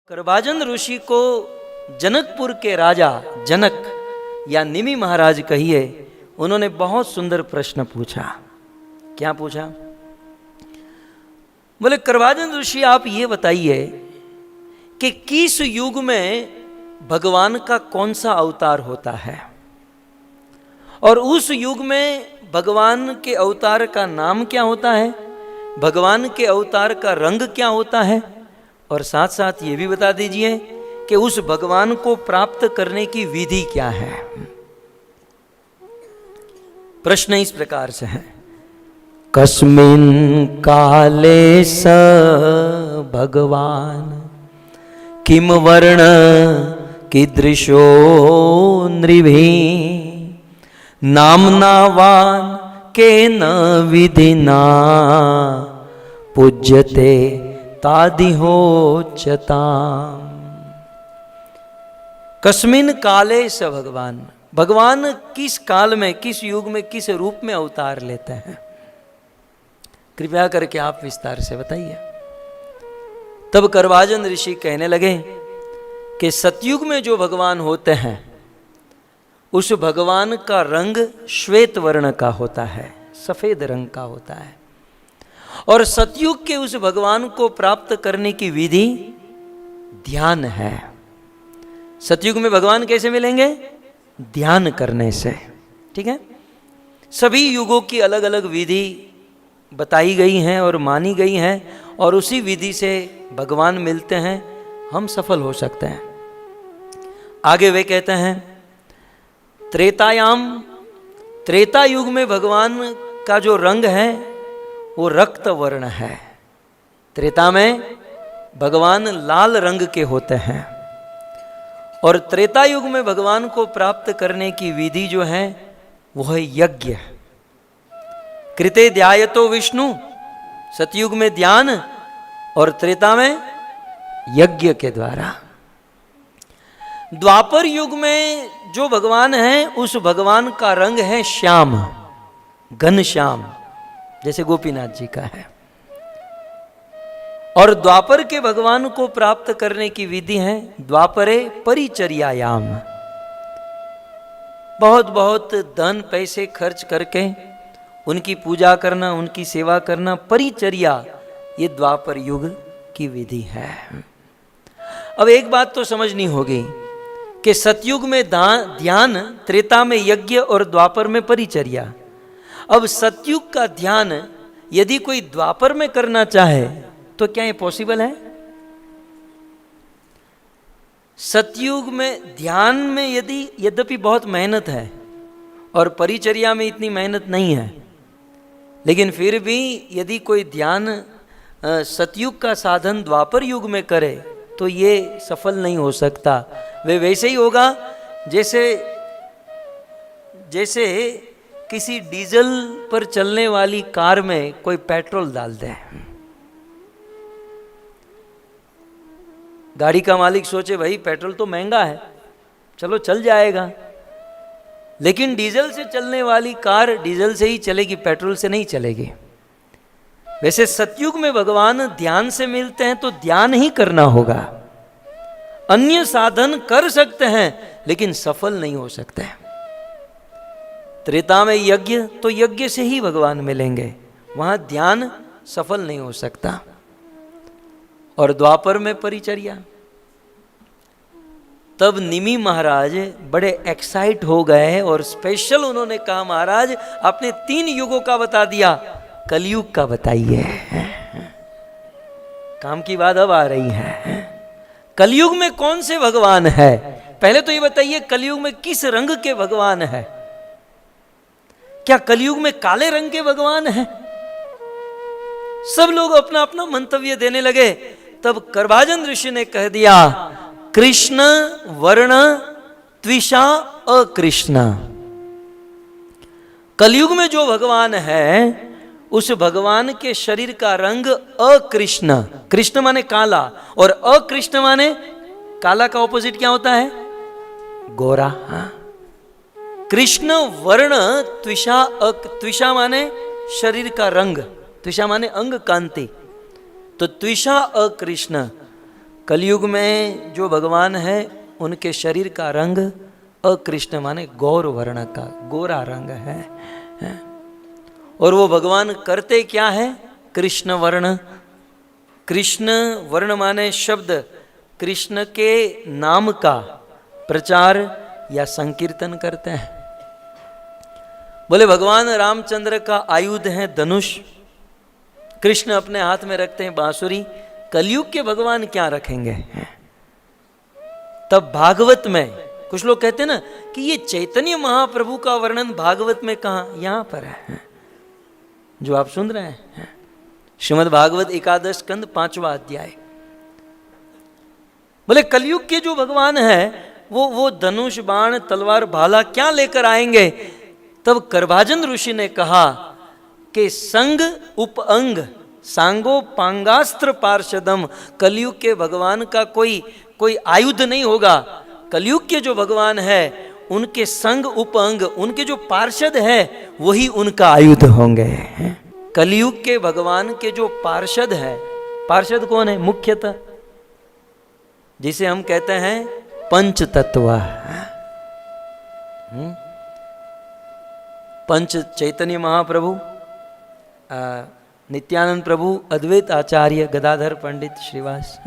करभाजन ऋषि को जनकपुर के राजा जनक या निमि महाराज कहिए, उन्होंने बहुत सुंदर प्रश्न पूछा। क्या पूछा? बोले, करभाजन ऋषि आप ये बताइए कि किस युग में भगवान का कौन सा अवतार होता है और उस युग में भगवान के अवतार का नाम क्या होता है, भगवान के अवतार का रंग क्या होता है, और साथ साथ ये भी बता दीजिए कि उस भगवान को प्राप्त करने की विधि क्या है। प्रश्न इस प्रकार से है, कस्मिन् काले स भगवान किम वर्ण कीदृशो नृभिः नाम्नावान केन विधिना पूज्यते तादिहोच्यताम्। कस्मिन् काले स भगवान, भगवान किस काल में, किस युग में, किस रूप में अवतार लेते हैं, कृपया करके आप विस्तार से बताइए। तब करभाजन ऋषि कहने लगे कि सतयुग में जो भगवान होते हैं उस भगवान का रंग श्वेत वर्ण का होता है, सफेद रंग का होता है, और सतयुग के उस भगवान को प्राप्त करने की विधि ध्यान है। सतयुग में भगवान कैसे मिलेंगे? ध्यान करने से। ठीक है, सभी युगों की अलग अलग विधि बताई गई हैं और मानी गई हैं, और उसी विधि से भगवान मिलते हैं, हम सफल हो सकते हैं। आगे वे कहते हैं, त्रेतायाम, त्रेता युग में भगवान का जो रंग है वो रक्त वर्ण है। त्रेता में भगवान लाल रंग के होते हैं, और त्रेता युग में भगवान को प्राप्त करने की विधि जो है वो है यज्ञ। कृते ध्यायतो विष्णु, सतयुग में ध्यान और त्रेता में यज्ञ के द्वारा। द्वापर युग में जो भगवान है उस भगवान का रंग है श्याम, घन श्याम, जैसे गोपीनाथ जी का है। और द्वापर के भगवान को प्राप्त करने की विधि है द्वापरे परिचर्यायाम। बहुत बहुत धन पैसे खर्च करके उनकी पूजा करना, उनकी सेवा करना, परिचर्या, ये द्वापर युग की विधि है। अब एक बात तो समझनी होगी कि सतयुग में ध्यान, त्रेता में यज्ञ और द्वापर में परिचर्या। अब सतयुग का ध्यान यदि कोई द्वापर में करना चाहे तो क्या ये पॉसिबल है? सतयुग में ध्यान में यद्यपि बहुत मेहनत है और परिचर्या में इतनी मेहनत नहीं है, लेकिन फिर भी यदि कोई ध्यान सतयुग का साधन द्वापर युग में करे तो ये सफल नहीं हो सकता। वे वैसे ही होगा जैसे किसी डीजल पर चलने वाली कार में कोई पेट्रोल डाल दे। गाड़ी का मालिक सोचे भाई पेट्रोल तो महंगा है, चलो चल जाएगा, लेकिन डीजल से चलने वाली कार डीजल से ही चलेगी, पेट्रोल से नहीं चलेगी। वैसे सतयुग में भगवान ध्यान से मिलते हैं तो ध्यान ही करना होगा। अन्य साधन कर सकते हैं लेकिन सफल नहीं हो सकते। त्रेता में यज्ञ, तो यज्ञ से ही भगवान मिलेंगे, वहां ध्यान सफल नहीं हो सकता। और द्वापर में परिचर्या। तब निमि महाराज बड़े एक्साइट हो गए और स्पेशल उन्होंने कहा, महाराज आपने 3 युगों का बता दिया, कलयुग का बताइए। काम की बात अब आ रही है। कलयुग में कौन से भगवान है? पहले तो ये बताइए कलयुग में किस रंग के भगवान है? क्या कलयुग में काले रंग के भगवान हैं? सब लोग अपना अपना मंतव्य देने लगे। तब करभाजन ऋषि ने कह दिया, कृष्ण वर्ण त्विषा अकृष्ण। कलयुग में जो भगवान है उस भगवान के शरीर का रंग अकृष्ण, कृष्ण माने काला, और अकृष्ण माने काला का ऑपोजिट क्या होता है? गोरा। कृष्ण वर्ण त्विषा, त्विषा माने शरीर का रंग, त्विषा माने अंग कांति, तो त्विषा अकृष्ण, कलयुग में जो भगवान है उनके शरीर का रंग अकृष्ण माने गौर वर्ण का, गोरा रंग है। और वो भगवान करते क्या है? कृष्ण वर्ण। कृष्ण वर्ण माने शब्द, कृष्ण के नाम का प्रचार या संकीर्तन करते हैं। बोले भगवान रामचंद्र का आयुध है धनुष, कृष्ण अपने हाथ में रखते हैं बांसुरी। कलयुग के भगवान क्या रखेंगे? तब भागवत में कुछ लोग कहते हैं ना कि ये चैतन्य महाप्रभु का वर्णन भागवत में कहाँ? यहां पर है जो आप सुन रहे हैं, श्रीमद् भागवत एकादश स्कंद 5वां अध्याय। बोले कलयुग के जो भगवान है वो धनुष बाण तलवार भाला क्या लेकर आएंगे? तब करभाजन ऋषि ने कहा कि संग उपअंग सांगो पांगास्त्र पार्षदम, कलयुग के भगवान का कोई आयुध नहीं होगा। कलयुग के जो भगवान है उनके संग उपअंग, उनके जो पार्षद है वही उनका आयुध होंगे। कलयुग के भगवान के जो पार्षद है, पार्षद कौन है? मुख्यतः जिसे हम कहते हैं पंच तत्व। पंच चैतन्य महाप्रभु, नित्यानंद प्रभु, अद्वैत आचार्य गदाधर पंडित श्रीवास,